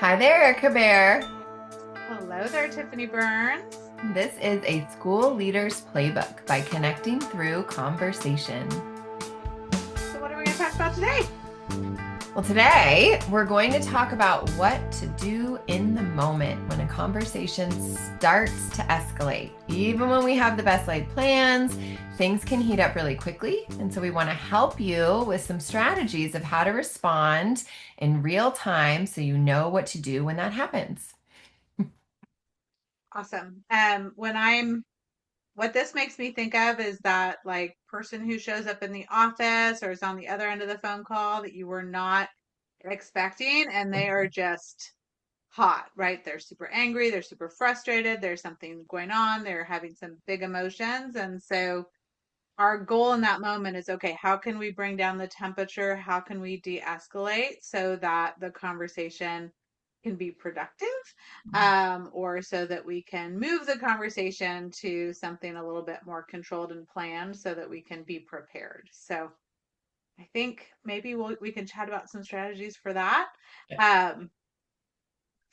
Hi there, Erica Bear. Hello there, Tiffany Burns. This is a school leader's playbook by connecting through conversation. So, what are we going to talk about today? Well, today we're going to talk about what to do in the moment when a conversation starts to escalate. Even when we have the best laid plans, things can heat up really quickly. And so we want to help you with some strategies of how to respond in real time so you know what to do when that happens. Awesome. What this makes me think of is that like person who shows up in the office or is on the other end of the phone call that you were not expecting, and they are just hot, right? They're super angry, they're super frustrated, there's something going on, they're having some big emotions. And so, our goal in that moment is okay, how can we bring down the temperature? How can we de escalate so that the conversation can be productive, or so that we can move the conversation to something a little bit more controlled and planned so that we can be prepared. So, I think maybe we can chat about some strategies for that. Um,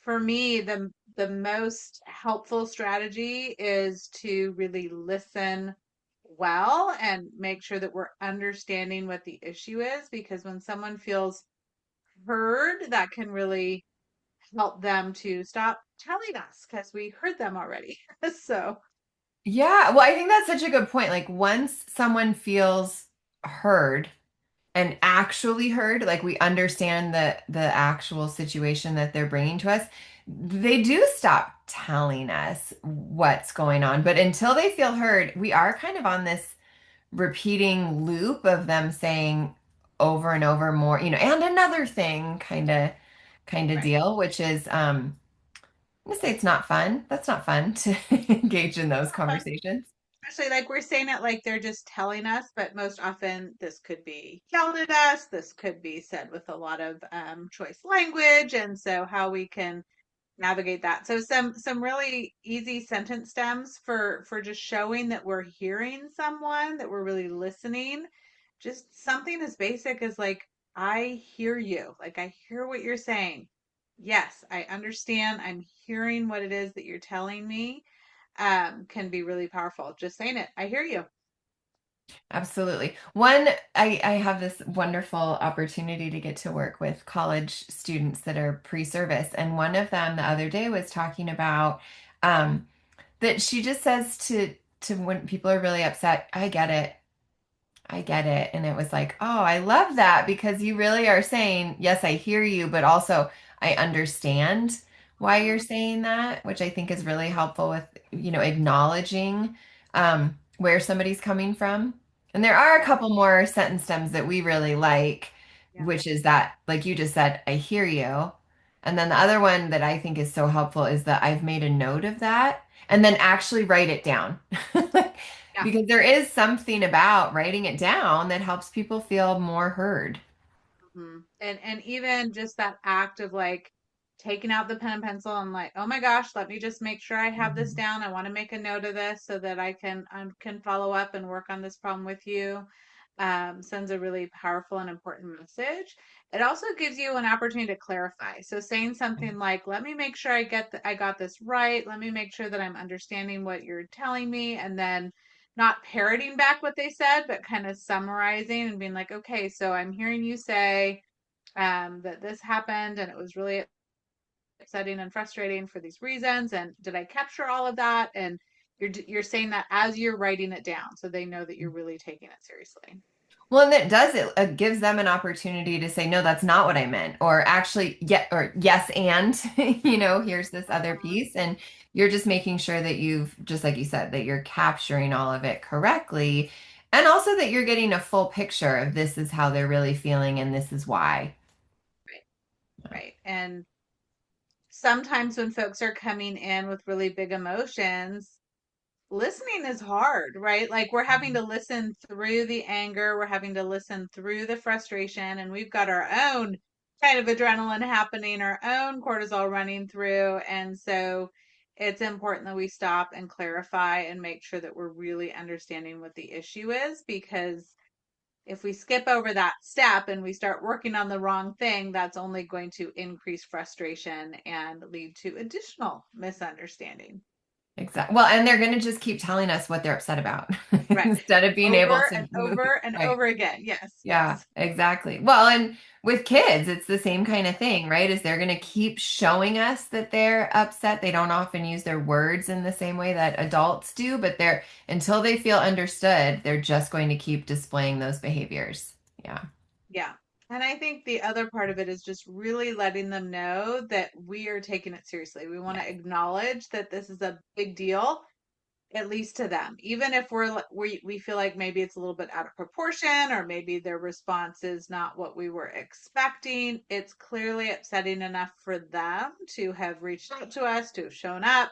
for me, the most helpful strategy is to really listen well and make sure that we're understanding what the issue is, because when someone feels heard, that can really help them to stop telling us because we heard them already. So, Yeah, well, I think that's such a good point. Like once someone feels heard and actually heard, like we understand the actual situation that they're bringing to us, they do stop telling us what's going on. But until they feel heard, we are kind of on this repeating loop of them saying over and over more, and another thing kind of right. deal, which is I'm gonna say it's not fun. That's not fun to engage in those Fun. conversations. Especially like we're saying it like they're just telling us, but most often this could be yelled at us. This could be said with a lot of choice language. And so, how we can navigate that. So some really easy sentence stems for just showing that we're hearing someone, that we're really listening. Just something as basic as like, I hear you. Like, I hear what you're saying. Yes, I understand. I'm hearing what it is that you're telling me. Can be really powerful. Just saying it. I hear you. Absolutely. I have this wonderful opportunity to get to work with college students that are pre-service, and one of them the other day was talking about um, that she just says to when people are really upset, I get it. I get it. And it was like, oh, I love that because you really are saying, yes, I hear you, but also I understand why you're Mhm. saying that, which I think is really helpful with, acknowledging where somebody's coming from. And there are a Yeah. couple more sentence stems that we really like, Yeah. which is that, like you just said, I hear you. And then the other one that I think is so helpful is that I've made a note of that and then actually write it down. Yeah. Because there is something about writing it down that helps people feel more heard. And even just that act of like taking out the pen and pencil and like, oh my gosh, let me just make sure I have this Mhm. down. I want to make a note of this so that I can follow up and work on this problem with you. Sends a really powerful and important message. It also gives you an opportunity to clarify. So saying something like, let me make sure I got this right. Let me make sure that I'm understanding what you're telling me, and then not parroting back what they said, but kind of summarizing and being like, okay, so I'm hearing you say that this happened and it was really upsetting and frustrating for these reasons. And did I capture all of that? And you're saying that as you're writing it down, so they know that you're really taking it seriously. Well, and it gives them an opportunity to say, no, that's not what I meant. Or actually, yeah, or yes, and, here's this other piece. And you're just making sure that just like you said, that you're capturing all of it correctly. And also that you're getting a full picture of this is how they're really feeling and this is why. Right, right. And sometimes when folks are coming in with really big emotions, listening is hard, right? Like we're having to listen through the anger, we're having to listen through the frustration, and we've got our own kind of adrenaline happening, our own cortisol running through. And so it's important that we stop and clarify and make sure that we're really understanding what the issue is, because If we skip over that step and we start working on the wrong thing, that's only going to increase frustration and lead to additional misunderstanding. Exactly. Well, and they're going to just keep telling us what they're upset about Right. instead of being able Over to and move. over and Right. over again. Yes, Yeah, yes. exactly. Well, and with kids, it's the same kind of thing, right? Is they're going to keep showing us that they're upset. They don't often use their words in the same way that adults do, but they're until they feel understood, they're just going to keep displaying those behaviors. Yeah. Yeah. And I think the other part of it is just really letting them know that we are taking it seriously. We want Yeah. to acknowledge that this is a big deal, at least to them. Even if we feel like maybe it's a little bit out of proportion or maybe their response is not what we were expecting, it's clearly upsetting enough for them to have reached out to us, to have shown up,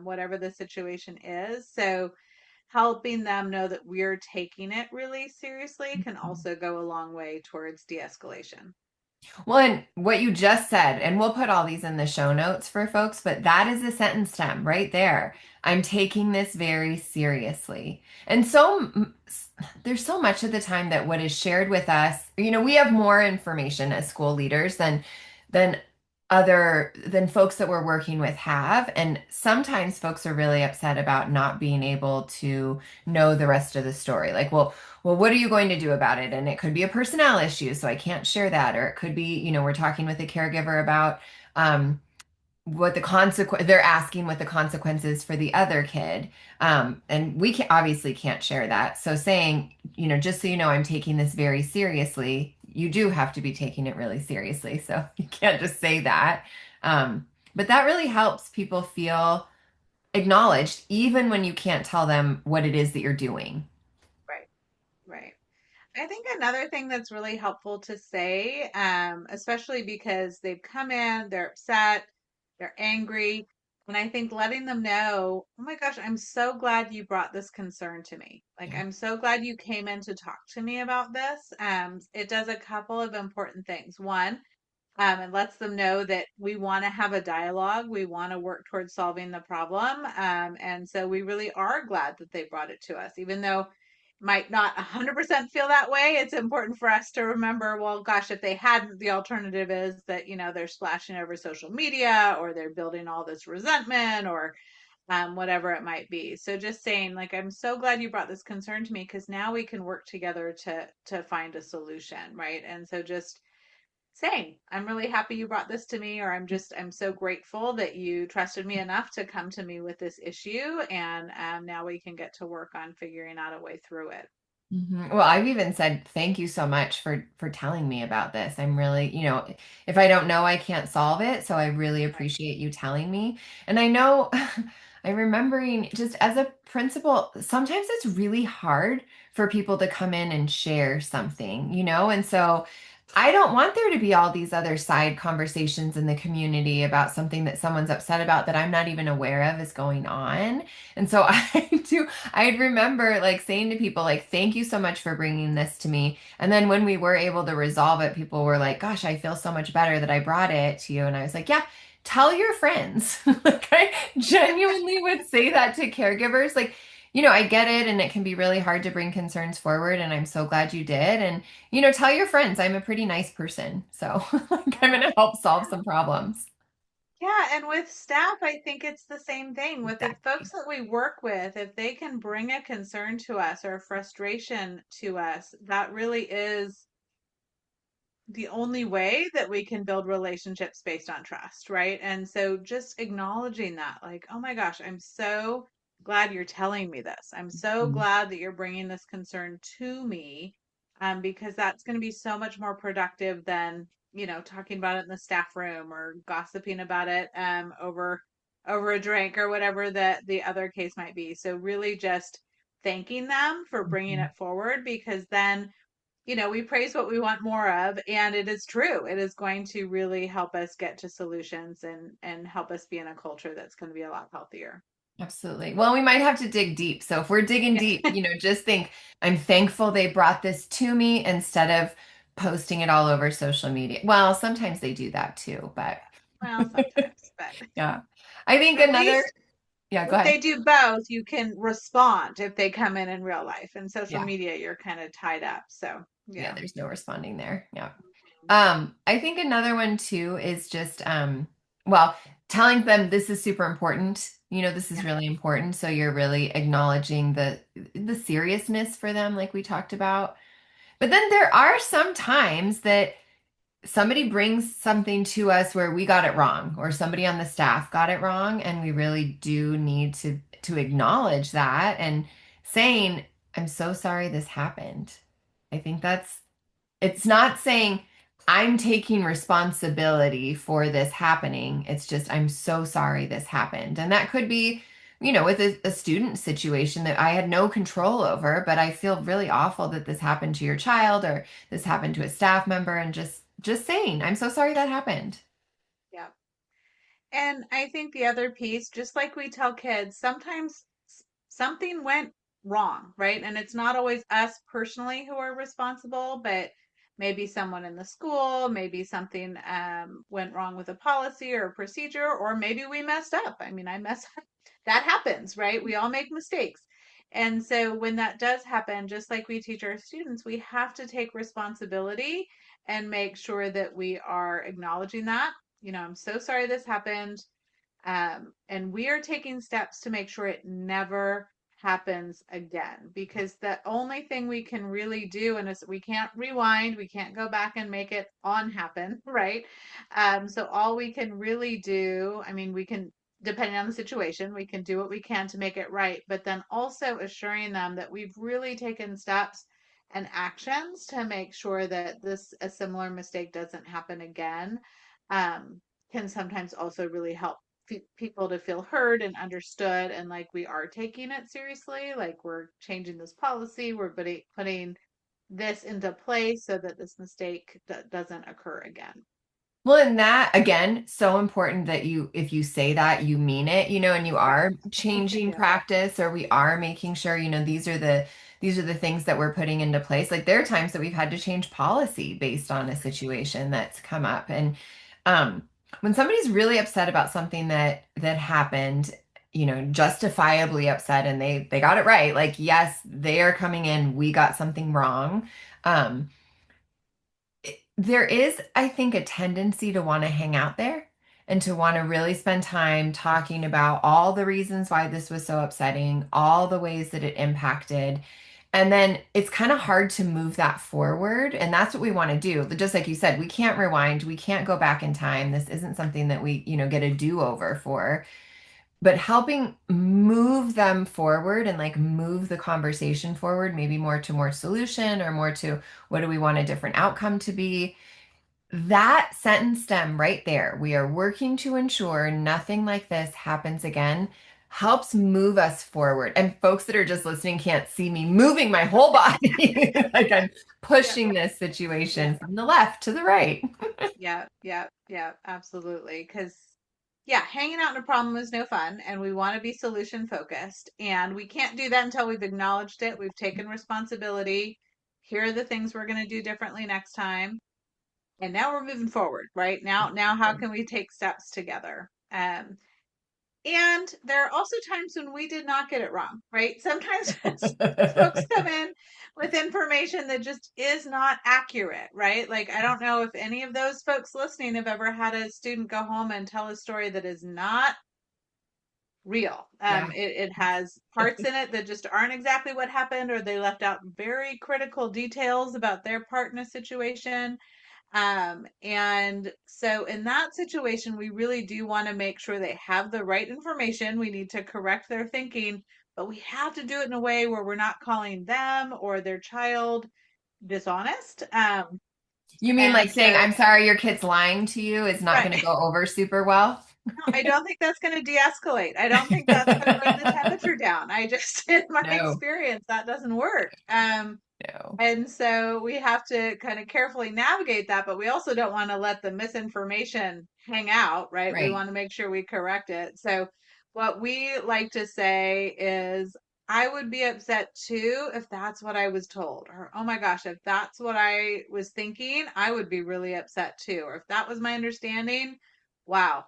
whatever the situation is. So helping them know that we're taking it really seriously can also go a long way towards de-escalation. Well, and what you just said, and we'll put all these in the show notes for folks, but that is a sentence stem right there. I'm taking this very seriously. And there's so much of the time that what is shared with us, we have more information as school leaders than than folks that we're working with have. And sometimes folks are really upset about not being able to know the rest of the story. Like, well, what are you going to do about it? And it could be a personnel issue, so I can't share that. Or it could be, we're talking with a caregiver about what the consequence, they're asking what the consequences for the other kid. And we obviously can't share that. So saying, just so you know, I'm taking this very seriously, you do have to be taking it really seriously. So you can't just say that. But that really helps people feel acknowledged, even when you can't tell them what it is that you're doing. Right, right. I think another thing that's really helpful to say, especially because they've come in, they're upset, they're angry, and I think letting them know, oh my gosh, I'm so glad you brought this concern to me. Like, Yeah. I'm so glad you came in to talk to me about this. It does a couple of important things. One, and lets them know that we want to have a dialogue. We want to work towards solving the problem. And so we really are glad that they brought it to us, even though might not 100% feel that way. It's important for us to remember, well, gosh, if they hadn't, the alternative is that, they're splashing over social media or they're building all this resentment or whatever it might be. So just saying, like, I'm so glad you brought this concern to me because now we can work together to find a solution, right? And so just saying, I'm really happy you brought this to me, or I'm so grateful that you trusted me enough to come to me with this issue. And now we can get to work on figuring out a way through it. Well, I've even said thank you so much for telling me about this. I'm really, if I don't know, I can't solve it. So I really Right. appreciate you telling me. And I know I'm remembering just as a principal, sometimes it's really hard for people to come in and share something, And so I don't want there to be all these other side conversations in the community about something that someone's upset about that I'm not even aware of is going on. And so I'd remember like saying to people like, thank you so much for bringing this to me. And then when we were able to resolve it, people were like, gosh, I feel so much better that I brought it to you. And I was like, yeah, tell your friends. Like I genuinely would say that to caregivers. Like, I get it and it can be really hard to bring concerns forward. And I'm so glad you did. And, tell your friends I'm a pretty nice person. So like I'm going Yeah. to help solve Yeah. some problems. Yeah, and with staff, I think it's the same thing. With the folks Exactly. that we work with, if they can bring a concern to us or a frustration to us, that really is the only way that we can build relationships based on trust, right? And so just acknowledging that, like, oh my gosh, I'm so glad you're telling me this. I'm so Mhm. glad that you're bringing this concern to me, because that's going to be so much more productive than, talking about it in the staff room or gossiping about it over a drink or whatever the other case might be. So really just thanking them for bringing Mhm. it forward because then we praise what we want more of, and it is true. It is going to really help us get to solutions and help us be in a culture that's going to be a lot healthier. Absolutely. Well, we might have to dig deep. So if we're digging Yeah. deep, just think, I'm thankful they brought this to me instead of posting it all over social media. Well, sometimes they do that too, but Well, sometimes, but yeah. I think at another, least. Yeah, go if ahead. they do both, you can respond if they come in real life. In social Yeah. media, you're kind of tied up. So, Yeah, yeah. there's no responding there. Yeah. Mhm. I think another one too is just well, telling them this is super important. This is Yeah. really important. So you're really acknowledging the seriousness for them, like we talked about. But then there are some times that somebody brings something to us where we got it wrong, or somebody on the staff got it wrong, and we really do need to acknowledge that and saying, I'm so sorry this happened. I think it's not saying I'm taking responsibility for this happening. It's just, I'm so sorry this happened. And that could be, with a student situation that I had no control over, but I feel really awful that this happened to your child or this happened to a staff member, and just saying, I'm so sorry that happened. Yeah. And I think the other piece, just like we tell kids, sometimes something went wrong, right? And it's not always us personally who are responsible, but maybe someone in the school, maybe something went wrong with a policy or a procedure, or maybe we messed up. I mean, I mess up. That happens, right? We all make mistakes. And so when that does happen, just like we teach our students, we have to take responsibility and make sure that we are acknowledging that. I'm so sorry this happened. And we are taking steps to make sure it never happens again, because the only thing we can really do, and is we can't rewind, we can't go back and make it on happen, right? So all we can really do, I mean, we can, depending on the situation, we can do what we can to make it right, but then also assuring them that we've really taken steps and actions to make sure that a similar mistake doesn't happen again. Um, can sometimes also really help people to feel heard and understood, and like we are taking it seriously, like we're changing this policy, we're putting this into place so that this mistake doesn't occur again. Well, and that again, so important that if you say that, you mean it, and you Yeah. are changing Yeah. practice, or we are making sure, these are the things that we're putting into place. Like there are times that we've had to change policy based on a situation that's come up. And um when somebody's really upset about something that happened, justifiably upset, and they got it right, like yes, they are coming in, we got something wrong. Um there is, I think, a tendency to want to hang out there and to want to really spend time talking about all the reasons why this was so upsetting, all the ways that it impacted. And then it's kind of hard to move that forward. And that's what we want to do. Just like you said, we can't rewind, we can't go back in time. This isn't something that we, get a do-over for, but helping move them forward and like move the conversation forward, maybe more solution or more to what do we want a different outcome to be. That sentence stem right there, we are working to ensure nothing like this happens again, helps move us forward. And folks that are just listening can't see me moving my whole body like I'm Yeah. pushing this Yeah. situation from the left to the right. Yeah. Yeah. Yeah. Absolutely. Because, yeah, hanging out in a problem is no fun, and we want to be solution focused. And we can't do that until we've acknowledged it, we've taken responsibility. Here are the things we're going to do differently next time. And now we're moving forward, right? Now, how can we take steps together? And there are also times when we did not get it wrong, right? Sometimes folks come in with information that just is not accurate, right? Like, I don't know if any of those folks listening have ever had a student go home and tell a story that is not real. Yeah. It has parts in it that just aren't exactly what happened, or they left out very critical details about their part in a situation. And so in that situation, we really do want to make sure they have the right information. We need to correct their thinking, but we have to do it in a way where we're not calling them or their child dishonest. You mean And like saying, so, I'm sorry, your kid's lying to you is not right. going to go over super well? No, I don't think that's going to de-escalate. I don't think that's going to bring the temperature down. I just, in my No, experience, that doesn't work. no. And so we have to kind of carefully navigate that, but we also don't want to let the misinformation hang out, right? We Right. want to make sure we correct it. So what we like to say is, I would be upset too if that's what I was told. Or, oh my gosh, if that's what I was thinking, I would be really upset too. Or if that was my understanding, wow.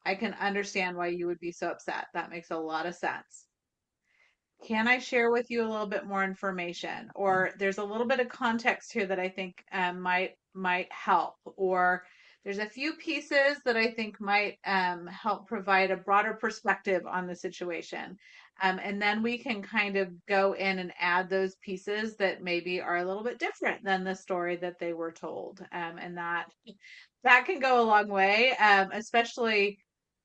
I can understand why you would be so upset. That makes a lot of sense. Can I share with you a little bit more information? Or there's a little bit of context here that I think might help. Or there's a few pieces that I think might help provide a broader perspective on the situation. And then we can kind of go in and add those pieces that maybe are a little bit different than the story that they were told. And that can go a long way, especially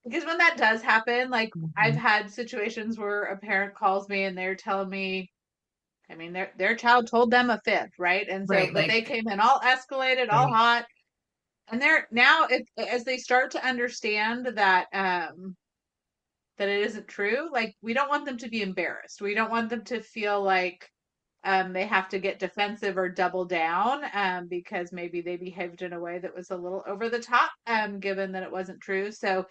because when that does happen, like I've Mhm. had situations where a parent calls me and they're telling me, I mean, their child told them a fib, right? And so, Right, but they like, came in all escalated, all right. hot, and they're now, as they start to understand that it isn't true, like we don't want them to be embarrassed. We don't want them to feel like they have to get defensive or double down because maybe they behaved in a way that was a little over the top, given that it wasn't true. So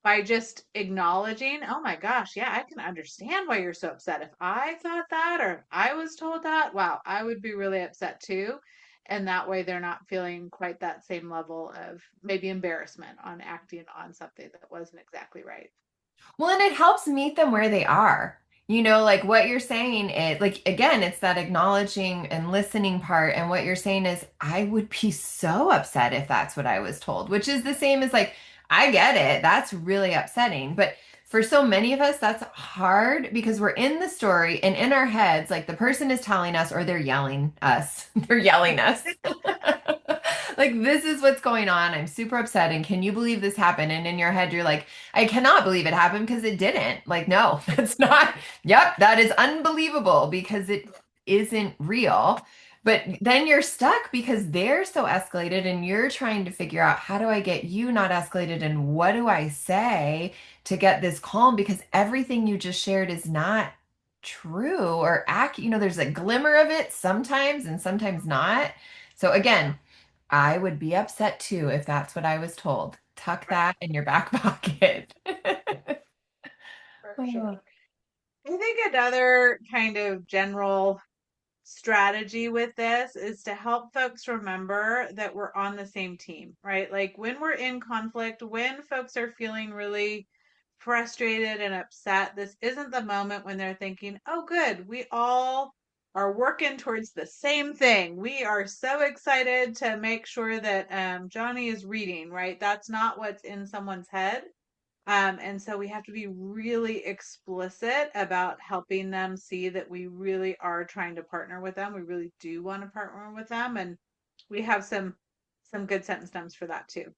by just acknowledging, oh my gosh, yeah, I can understand why you're so upset. If I thought that or if I was told that, wow, I would be really upset too. And that way they're not feeling quite that same level of maybe embarrassment on acting on something that wasn't exactly right. Well, and it helps meet them where they are. You know, like what you're saying is like again, it's that acknowledging and listening part. And what you're saying is, I would be so upset if that's what I was told, which is the same as like, I get it. That's really upsetting. But for so many of us, that's hard because we're in the story and in our heads, like the person is telling us or they're yelling us. They're yelling us. Like, this is what's going on. I'm super upset. And can you believe this happened? And in your head, you're like, I cannot believe it happened because it didn't. Like, no, that's not. Yep, that is unbelievable because it isn't real. But then you're stuck because they're so escalated and you're trying to figure out how do I get you not escalated and what do I say to get this calm because everything you just shared is not true or accurate. You know, there's a glimmer of it sometimes and sometimes not. So Yeah, again, I would be upset too if that's what I was told. Tuck right, that in your back pocket. for Oh. sure. I think another kind of general strategy with this is to help folks remember that we're on the same team, right? Like when we're in conflict, when folks are feeling really frustrated and upset, this isn't the moment when they're thinking, oh, good, we all are working towards the same thing. We are so excited to make sure that Johnny is reading, right? That's not what's in someone's head. And so we have to be really explicit about helping them see that we really are trying to partner with them. We really do want to partner with them, and we have some good sentence stems for that too.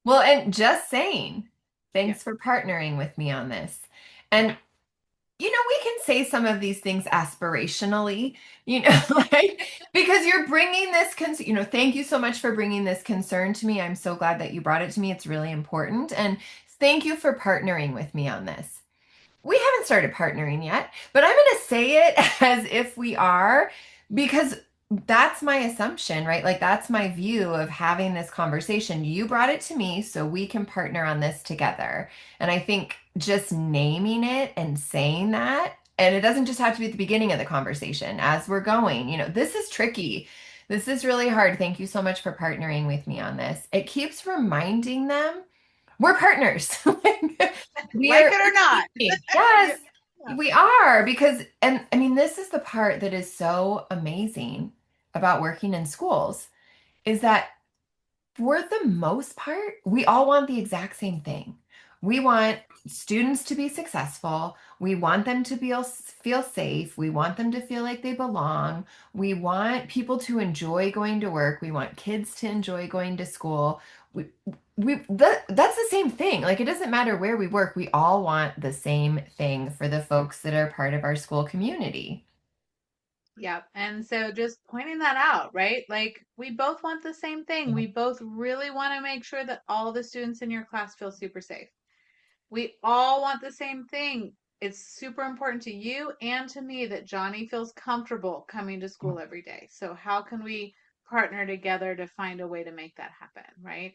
Well, and just saying, Yeah. thanks for partnering with me on this. And we can say some of these things aspirationally, like because you're bringing this thank you so much for bringing this concern to me. I'm so glad that you brought it to me. It's really important. And thank you for partnering with me on this. We haven't started partnering yet, but I'm going to say it as if we are because that's my assumption, right? Like that's my view of having this conversation. You brought it to me so we can partner on this together. And I think just naming it and saying that, and it doesn't just have to be at the beginning of the conversation as we're going, this is tricky. This is really hard. Thank you so much for partnering with me on this. It keeps reminding them we're partners. We Like are it or not. Yes, Yeah. Yeah. we are because, and I mean, this is the part that is so amazing about working in schools is that for the most part, we all want the exact same thing. We want students to be successful. We want them to feel safe. We want them to feel like they belong. We want people to enjoy going to work. We want kids to enjoy going to school. We, that's the same thing. Like it doesn't matter where we work. We all want the same thing for the folks that are part of our school community. Yep. And so just pointing that out, right? Like we both want the same thing. We both really want to make sure that all the students in your class feel super safe. We all want the same thing. It's super important to you and to me that Johnny feels comfortable coming to school every day. So how can we partner together to find a way to make that happen, right?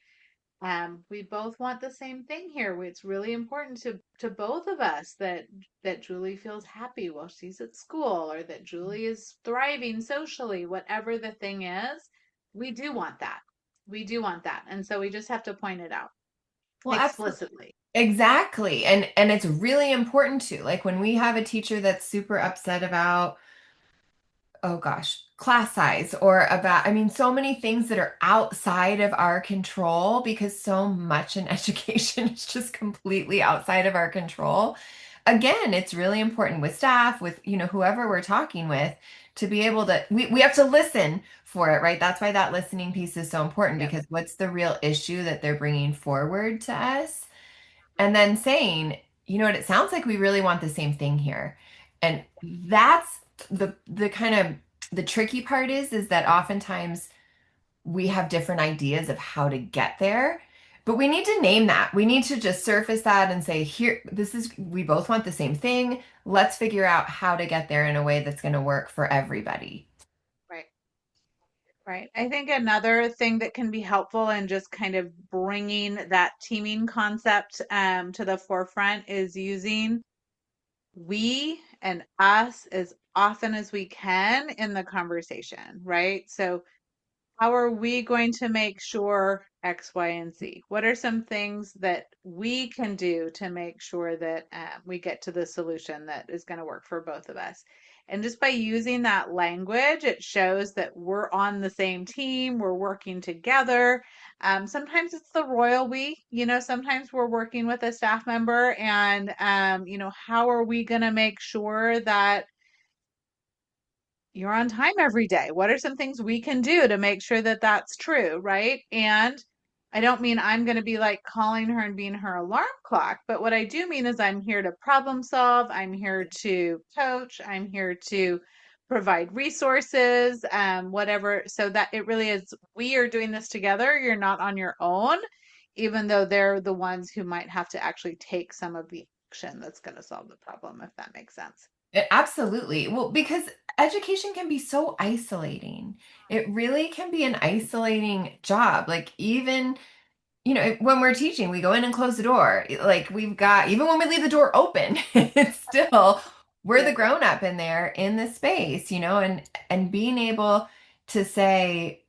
We both want the same thing here. It's really important to both of us that Julie feels happy while she's at school, or that Julie is thriving socially, whatever the thing is. We do want that. We do want that, and so we just have to point it out. Well, absolutely. explicitly. Exactly. And it's really important to, like when we have a teacher that's super upset about, oh gosh, class size or about, I mean, so many things that are outside of our control because so much in education is just completely outside of our control. Again, it's really important with staff, with, whoever we're talking with, to be able to, we have to listen for it, right? That's why that listening piece is so important Yep. because what's the real issue that they're bringing forward to us? And then saying, you know what, it sounds like we really want the same thing here. And that's the kind of the tricky part is that oftentimes we have different ideas of how to get there. But we need to name that. We need to just surface that and say, here, we both want the same thing. Let's figure out how to get there in a way that's going to work for everybody. Right. Right. I think another thing that can be helpful in just kind of bringing that teaming concept to the forefront is using we and us as often as we can in the conversation, right? So how are we going to make sure X, Y, and Z? What are some things that we can do to make sure that we get to the solution that is going to work for both of us? And just by using that language, it shows that we're on the same team, we're working together. Sometimes it's the royal we, sometimes we're working with a staff member, and, how are we going to make sure that you're on time every day? What are some things we can do to make sure that that's true, right? And I don't mean I'm going to be like calling her and being her alarm clock, but what I do mean is I'm here to problem solve, I'm here to coach, I'm here to provide resources, whatever, so that it really is we are doing this together. You're not on your own, even though they're the ones who might have to actually take some of the action that's going to solve the problem, if that makes sense. Absolutely. Well, because education can be so isolating. It really can be an isolating job. Like even when we're teaching, we go in and close the door. Like we've got, even when we leave the door open, it's still, we're the Yep. grown up in there in the space, and being able to say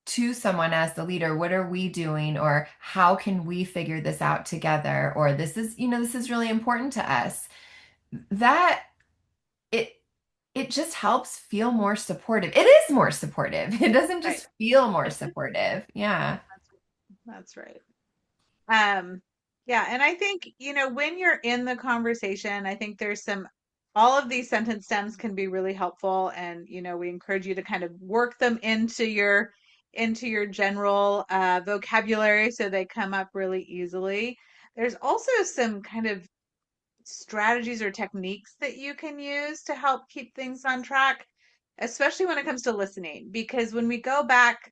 to someone as the leader, what are we doing? Or how can we figure this out together? Or this is really important to us. That it, it just helps feel more supportive. It is more supportive. It doesn't Right. just feel more supportive. Yeah. That's right. Um, yeah, and I think, when you're in the conversation, I think there's all of these sentence stems can be really helpful, and we encourage you to kind of work them into your general vocabulary so they come up really easily. There's also some kind of strategies or techniques that you can use to help keep things on track, especially when it comes to listening, because when we go back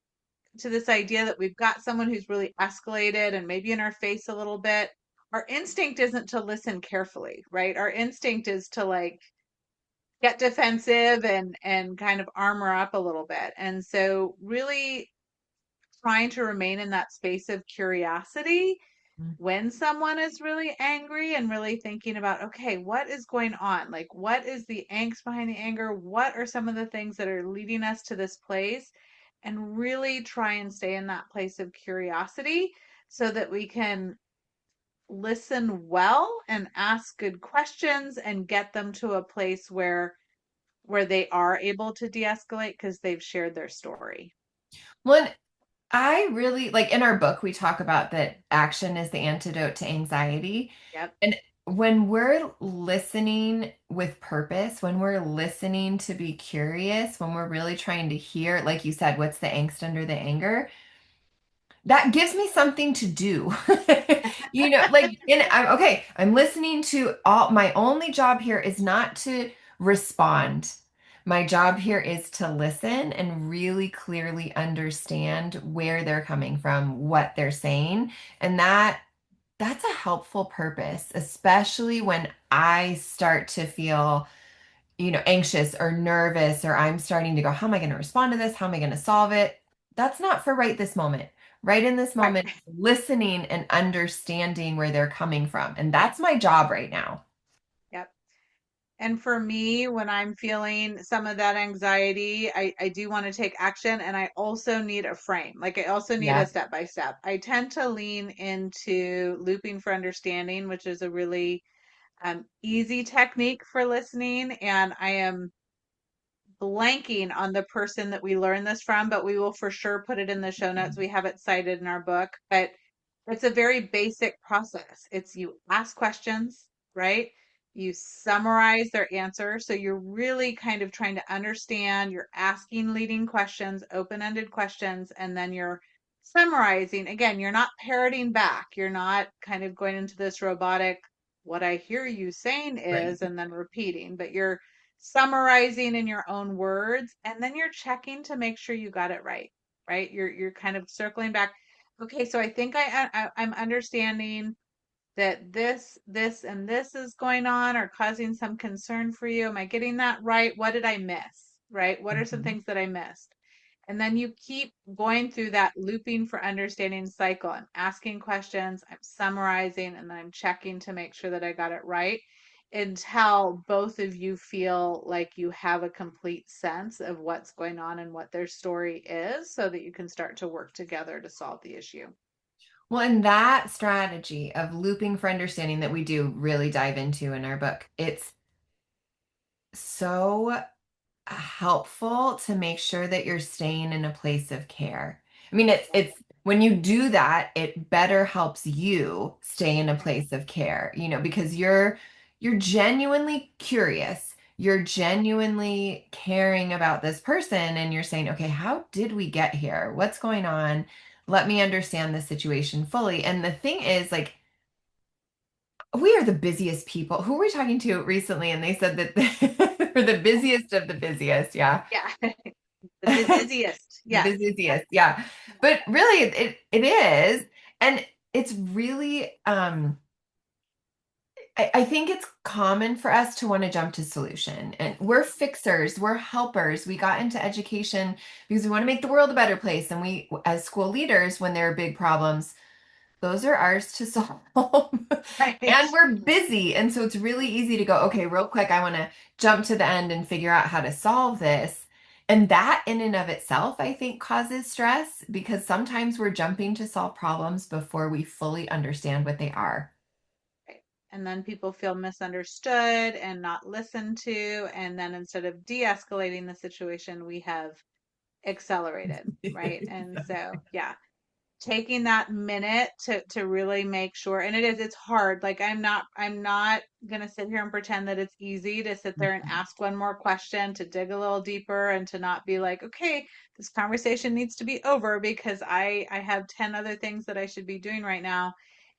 to this idea that we've got someone who's really escalated and maybe in our face a little bit, our instinct isn't to listen carefully, right? Our instinct is to like get defensive and kind of armor up a little bit. And so really trying to remain in that space of curiosity when someone is really angry and really thinking about, okay, what is going on? Like, what is the angst behind the anger? What are some of the things that are leading us to this place? And really try and stay in that place of curiosity so that we can listen well and ask good questions and get them to a place where they are able to de-escalate because they've shared their story. One, I really like in our book, we talk about that action is the antidote to anxiety. Yep. And when we're listening with purpose, when we're listening to be curious, when we're really trying to hear, like you said, what's the angst under the anger, that gives me something to do. Like, and I'm listening to all, my only job here is not to respond. My job here is to listen and really clearly understand where they're coming from, what they're saying. And that's a helpful purpose, especially when I start to feel anxious or nervous, or I'm starting to go, how am I going to respond to this? How am I going to solve it? That's not for right this moment. Right in this Right. moment, listening and understanding where they're coming from. And that's my job right now. Yep. And for me, when I'm feeling some of that anxiety, I do want to take action, and I also need a frame. Like I also need a Yeah. step by step. I tend to lean into looping for understanding, which is a really easy technique for listening. And I am blanking on the person that we learned this from, but we will for sure put it in the show notes. We have it cited in our book, but it's a very basic process. It's you ask questions, right? You summarize their answer. So you're really kind of trying to understand, you're asking leading questions, open-ended questions, and then you're summarizing. Again, you're not parroting back. You're not kind of going into this robotic, what I hear you saying Right. is, and then repeating, but you're summarizing in your own words, and then you're checking to make sure you got it right, right? You're kind of circling back. Okay, so I think I'm understanding that this and this is going on or causing some concern for you. Am I getting that right? What did I miss? Right? What are some Mhm. things that I missed? And then you keep going through that looping for understanding cycle. I'm asking questions, I'm summarizing, and then I'm checking to make sure that I got it right until both of you feel like you have a complete sense of what's going on and what their story is so that you can start to work together to solve the issue. Well, and that strategy of looping for understanding that we do really dive into in our book, it's so helpful to make sure that you're staying in a place of care. I mean, it's when you do that, it better helps you stay in a Right. place of care, because you're genuinely curious. You're genuinely caring about this person and you're saying, "Okay, how did we get here? What's going on? Let me understand the situation fully." And the thing is, like, we are the busiest people. Who were we talking to recently? And they said that we're the busiest of the busiest. Yeah. Yeah. The busiest. The Yes. busiest. Yeah. But really it is. And it's really I think it's common for us to want to jump to solution. And we're fixers, we're helpers. We got into education because we want to make the world a better place. And we, as school leaders, when there are big problems, those are ours to solve. Right. And we're busy. And so it's really easy to go, okay, real quick, I want to jump to the end and figure out how to solve this. And that in and of itself, I think, causes stress because sometimes we're jumping to solve problems before we fully understand what they are. Right. And then people feel misunderstood and not listened to. And then instead of de escalating the situation, we have accelerated. Right. And so, yeah, taking that minute to really make sure, and it's hard. Like I'm not going to sit here and pretend that it's easy to sit there and ask one more question, to dig a little deeper, and to not be like, okay, this conversation needs to be over because I have 10 other things that I should be doing right now.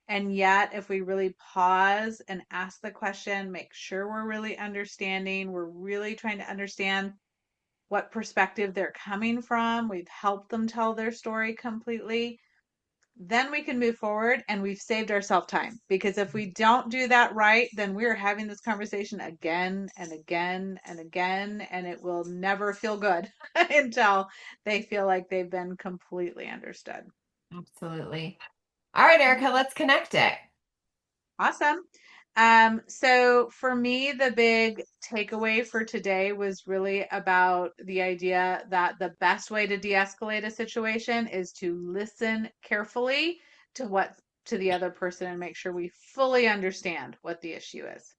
And yet, if we really pause and ask the question, make sure we're really understanding, we're really trying to understand what perspective they're coming from, we've helped them tell their story completely, then we can move forward and we've saved ourselves time. Because if we don't do that right, then we're having this conversation again and again and again, and it will never feel good until they feel like they've been completely understood. Absolutely. All right, Mhm. Erica, let's connect it. Awesome. So for me, the big takeaway for today was really about the idea that the best way to de-escalate a situation is to listen carefully to what to the other person and make sure we fully understand what the issue is.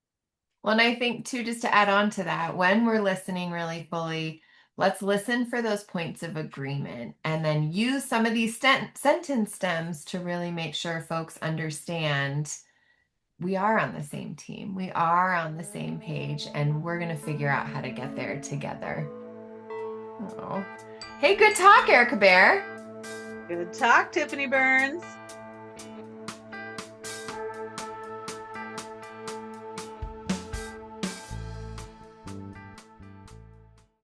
Well, and I think too, just to add on to that, when we're listening really fully, let's listen for those points of agreement and then use some of these sentence stems to really make sure folks understand we are on the same team. We are on the same page, and we're going to figure out how to get there together. Oh. Hey, good talk, Erica Bear. Good talk, Tiffany Burns.